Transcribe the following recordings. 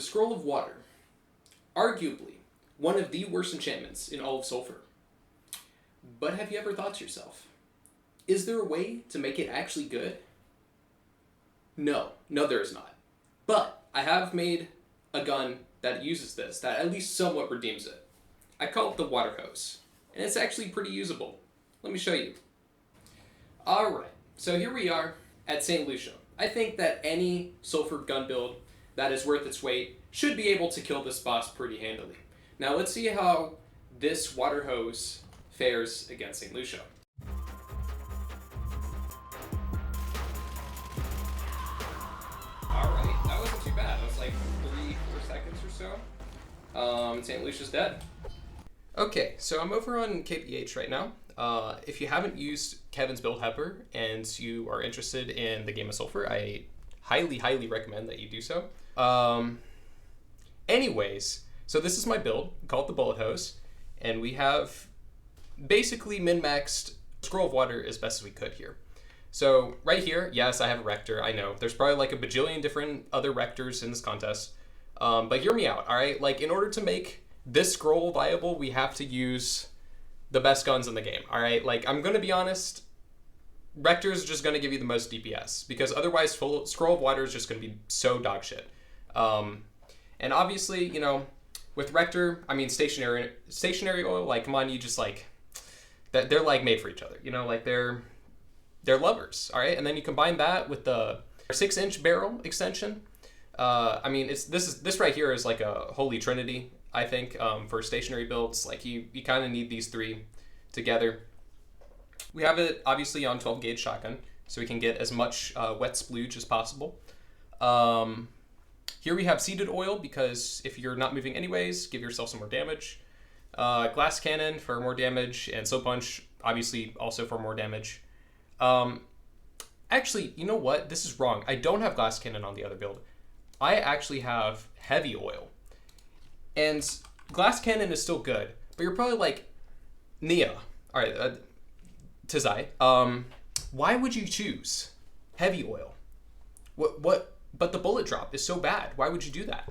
The Scroll of Water. Arguably one of the worst enchantments in all of Sulfur. But have you ever thought to yourself, is there a way to make it actually good? No, there is not. But I have made a gun that uses this, that at least somewhat redeems it. I call it the Water Hose, and it's actually pretty usable. Let me show you. Alright, so here we are at St. Lucia. I think that any Sulfur gun build that is worth its weight should be able to kill this boss pretty handily. Now let's see how this Water Hose fares against St. Lucia. Alright, that wasn't too bad. That was like 3-4 seconds or so. St. Lucia's dead. Okay, so I'm over on KPH right now. If you haven't used Kevin's build ever and you are interested in the game of Sulfur, I highly recommend that you do so. Anyways, so this is my build called the Bullet Hose, and we have basically min-maxed Scroll of Water as best as we could here. So right here, yes, I have a Rector. I know there's probably like a bajillion different other Rectors in this contest, but hear me out, all right? Like, in order to make this scroll viable, we have to use the best guns in the game, all right? Like, I'm gonna be honest, Rector's just gonna give you the most DPS, because otherwise Scroll of Water is just gonna be so dog shit. And obviously, you know, with Rector, I mean, stationary oil, like, come on, you just like, they're like made for each other, you know, like they're lovers, all right? And then you combine that with the 6-inch barrel extension. I mean, this right here is like a holy trinity, I think, for stationary builds. Like, you kind of need these three together. We have it obviously on 12 gauge shotgun, so we can get as much wet splooge as possible. Here we have seeded oil, because if you're not moving anyways, give yourself some more damage. Glass cannon for more damage, and soap punch obviously also for more damage. Actually, you know what? This is wrong. I don't have glass cannon on the other build. I actually have heavy oil. And glass cannon is still good, but you're probably like, Nia, all right, Tizai, why would you choose heavy oil? But the bullet drop is so bad. Why would you do that?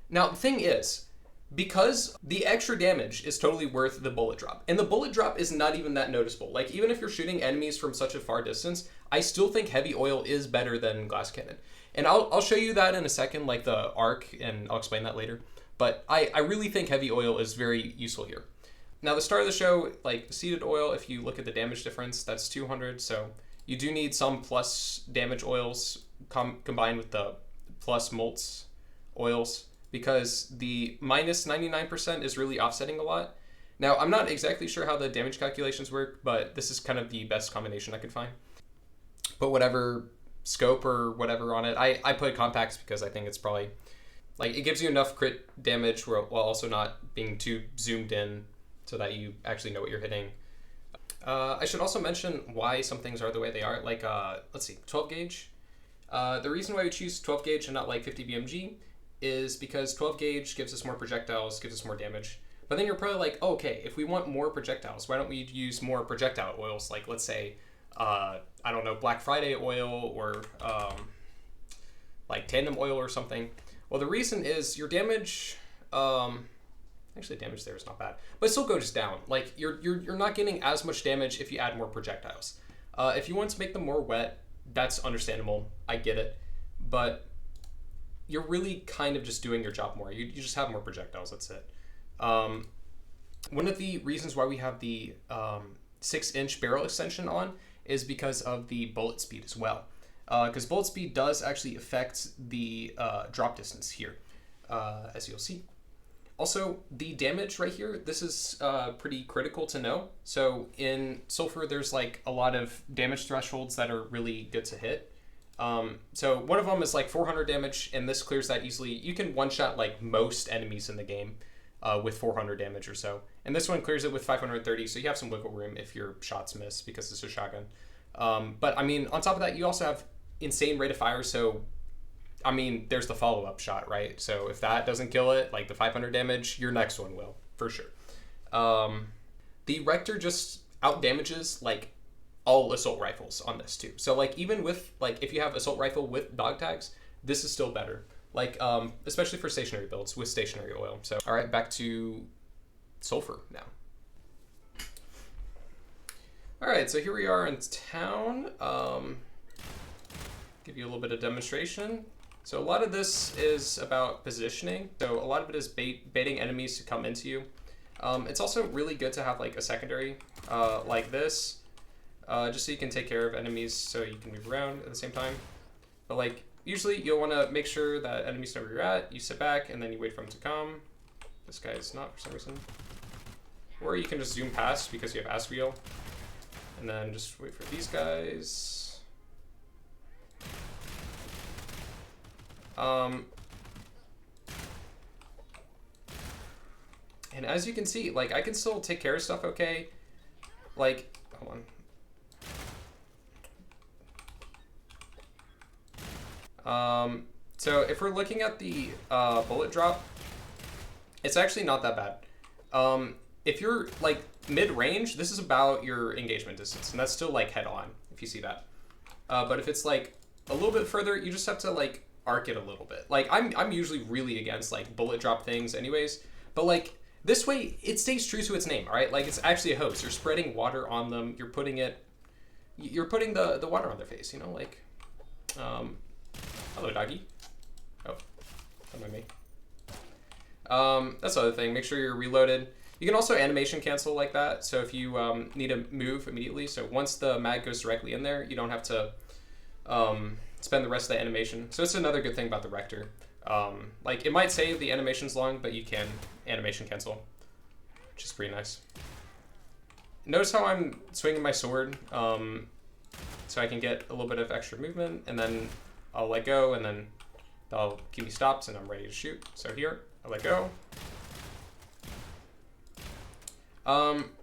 Now, the thing is, because the extra damage is totally worth the bullet drop, and the bullet drop is not even that noticeable. Like, even if you're shooting enemies from such a far distance, I still think heavy oil is better than glass cannon. And I'll show you that in a second, like the arc, and I'll explain that later. But I really think heavy oil is very useful here. Now, the start of the show, like seeded oil, if you look at the damage difference, that's 200. So you do need some plus damage oils combined with the plus molts oils, because the minus 99% is really offsetting a lot. Now, I'm not exactly sure how the damage calculations work, but this is kind of the best combination I could find. Put whatever scope or whatever on it. I put compacts because I think it's probably, like, it gives you enough crit damage while also not being too zoomed in so that you actually know what you're hitting. I should also mention why some things are the way they are. Like, let's see, 12 gauge. The reason why we choose 12 gauge and not like 50 BMG is because 12 gauge gives us more projectiles, gives us more damage. But then you're probably like, oh, okay, if we want more projectiles, why don't we use more projectile oils? Like, let's say, I don't know, Black Friday oil, or like tandem oil or something. Well, the reason is your damage, actually damage there is not bad, but it still goes down. Like, you're not getting as much damage if you add more projectiles. If you want to make them more wet, that's understandable. I get it. But you're really kind of just doing your job more. You just have more projectiles, that's it. One of the reasons why we have the 6-inch barrel extension on is because of the bullet speed as well. Because bullet speed does actually affect the drop distance here, as you'll see. Also, the damage right here, this is pretty critical to know. So in Sulfur, there's like a lot of damage thresholds that are really good to hit. So one of them is like 400 damage, and this clears that easily. You can one-shot like most enemies in the game with 400 damage or so. And this one clears it with 530, so you have some wiggle room if your shots miss because it's a shotgun. But I mean, on top of that, you also have insane rate of fire, so I mean, there's the follow-up shot, right? So if that doesn't kill it, like the 500 damage, your next one will, for sure. The Rector just out-damages, like, all assault rifles on this, too. So, like, even with, like, if you have assault rifle with dog tags, this is still better. like especially for stationary builds with stationary oil. So all right, back to Sulfur now. All right, so here we are in town. Give you a little bit of demonstration. So a lot of this is about positioning. So a lot of it is baiting enemies to come into you. It's also really good to have like a secondary like this, just so you can take care of enemies so you can move around at the same time. But like usually you'll want to make sure that enemies know where you're at. You sit back and then you wait for them to come. This guy is not for some reason. Or you can just zoom past because you have Asriel. And then just wait for these guys. And as you can see, like I can still take care of stuff okay. Like, hold on. So if we're looking at the bullet drop, it's actually not that bad. If you're like mid-range, this is about your engagement distance, and that's still like head-on, if you see that. But if it's like a little bit further, you just have to like arc it a little bit. Like I'm usually really against like bullet drop things anyways, but like this way it stays true to its name, all right? Like it's actually a hose. You're spreading water on them. You're putting the water on their face, you know, like, hello doggy. Oh, don't mind me. That's the other thing. Make sure you're reloaded. You can also animation cancel like that. So if you need to move immediately, so once the mag goes directly in there, you don't have to spend the rest of the animation. So it's another good thing about the Rector. Like it might say the animation's long, but you can animation cancel, which is pretty nice. Notice how I'm swinging my sword, so I can get a little bit of extra movement, and then I'll let go, and then they'll keep me stopped, and I'm ready to shoot. So here, I let go.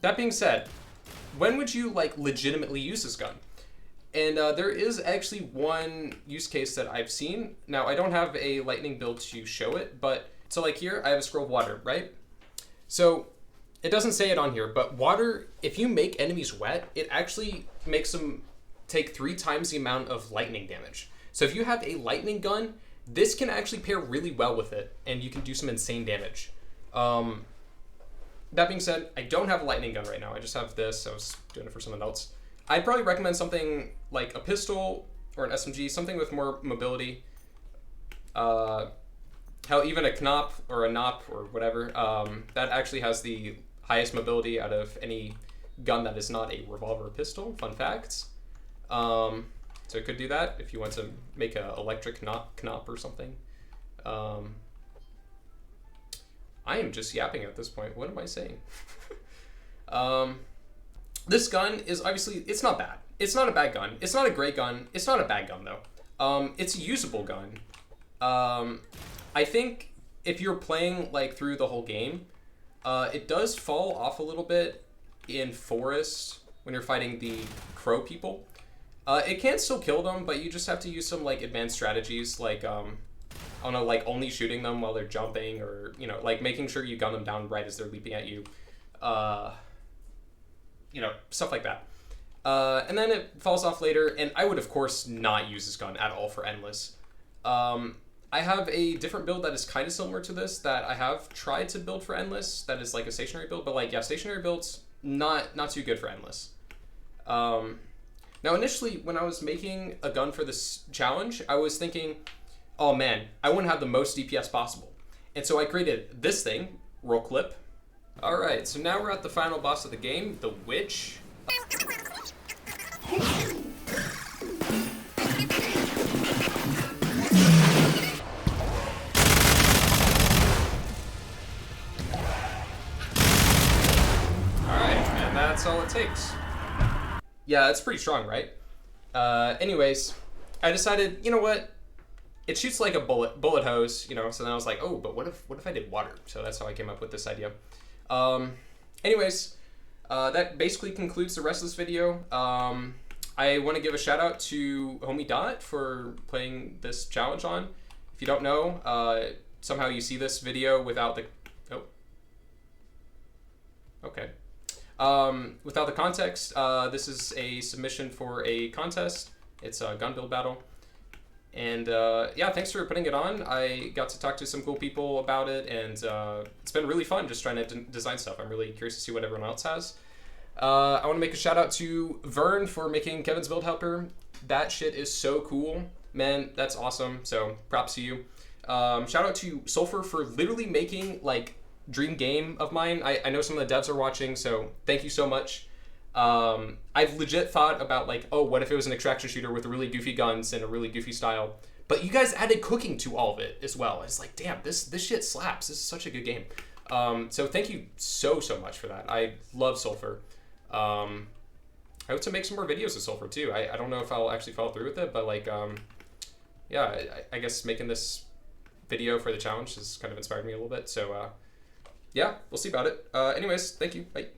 That being said, when would you like legitimately use this gun? And there is actually one use case that I've seen. Now, I don't have a lightning build to show it, but so like here, I have a scroll of water, right? So it doesn't say it on here, but water, if you make enemies wet, it actually makes them take 3 times the amount of lightning damage. So if you have a lightning gun, this can actually pair really well with it, and you can do some insane damage. That being said, I don't have a lightning gun right now. I just have this. I was doing it for someone else. I'd probably recommend something like a pistol or an SMG, something with more mobility. Hell, even a Knop or a Nop or whatever, that actually has the highest mobility out of any gun that is not a revolver or pistol. Fun facts. So it could do that if you want to make an electric Knop or something. I am just yapping at this point. What am I saying? This gun is obviously, it's not bad. It's not a bad gun. It's not a great gun. It's not a bad gun though. It's a usable gun. I think if you're playing like through the whole game, it does fall off a little bit in forest when you're fighting the crow people. It can still kill them, but you just have to use some like advanced strategies, like I don't know, like only shooting them while they're jumping, or you know, like making sure you gun them down right as they're leaping at you. You know, stuff like that. And then it falls off later, and I would of course not use this gun at all for Endless. I have a different build that is kind of similar to this that I have tried to build for Endless, that is like a stationary build, but like, yeah, stationary builds, not too good for Endless. Now initially, when I was making a gun for this challenge, I was thinking, oh man, I want to have the most DPS possible. And so I created this thing, roll clip. All right, so now we're at the final boss of the game, the Witch. That's all it takes. Yeah, it's pretty strong, right? Anyways, I decided, you know what? It shoots like a bullet hose, you know, so then I was like, oh, but what if I did water? So that's how I came up with this idea. Anyways, that basically concludes the rest of this video. I want to give a shout out to Homie Dot for playing this challenge on. If you don't know, somehow you see this video without the... Oh. Okay. Without the context, this is a submission for a contest. It's a gun build battle. And yeah, thanks for putting it on. I got to talk to some cool people about it, and it's been really fun just trying to design stuff. I'm really curious to see what everyone else has. I want to make a shout out to Vern for making Kevin's build helper. That shit is so cool, man. That's awesome. So props to you. Shout out to Sulfur for literally making like dream game of mine. I know some of the devs are watching, so thank you so much. I've legit thought about like, oh, what if it was an extraction shooter with really goofy guns and a really goofy style? But you guys added cooking to all of it as well. It's like, damn, this shit slaps. This is such a good game. So thank you so much for that. I love Sulfur. I hope to make some more videos of Sulfur too. I don't know if I'll actually follow through with it, but like, yeah, I guess making this video for the challenge has kind of inspired me a little bit. So yeah, we'll see about it. Anyways, thank you. Bye.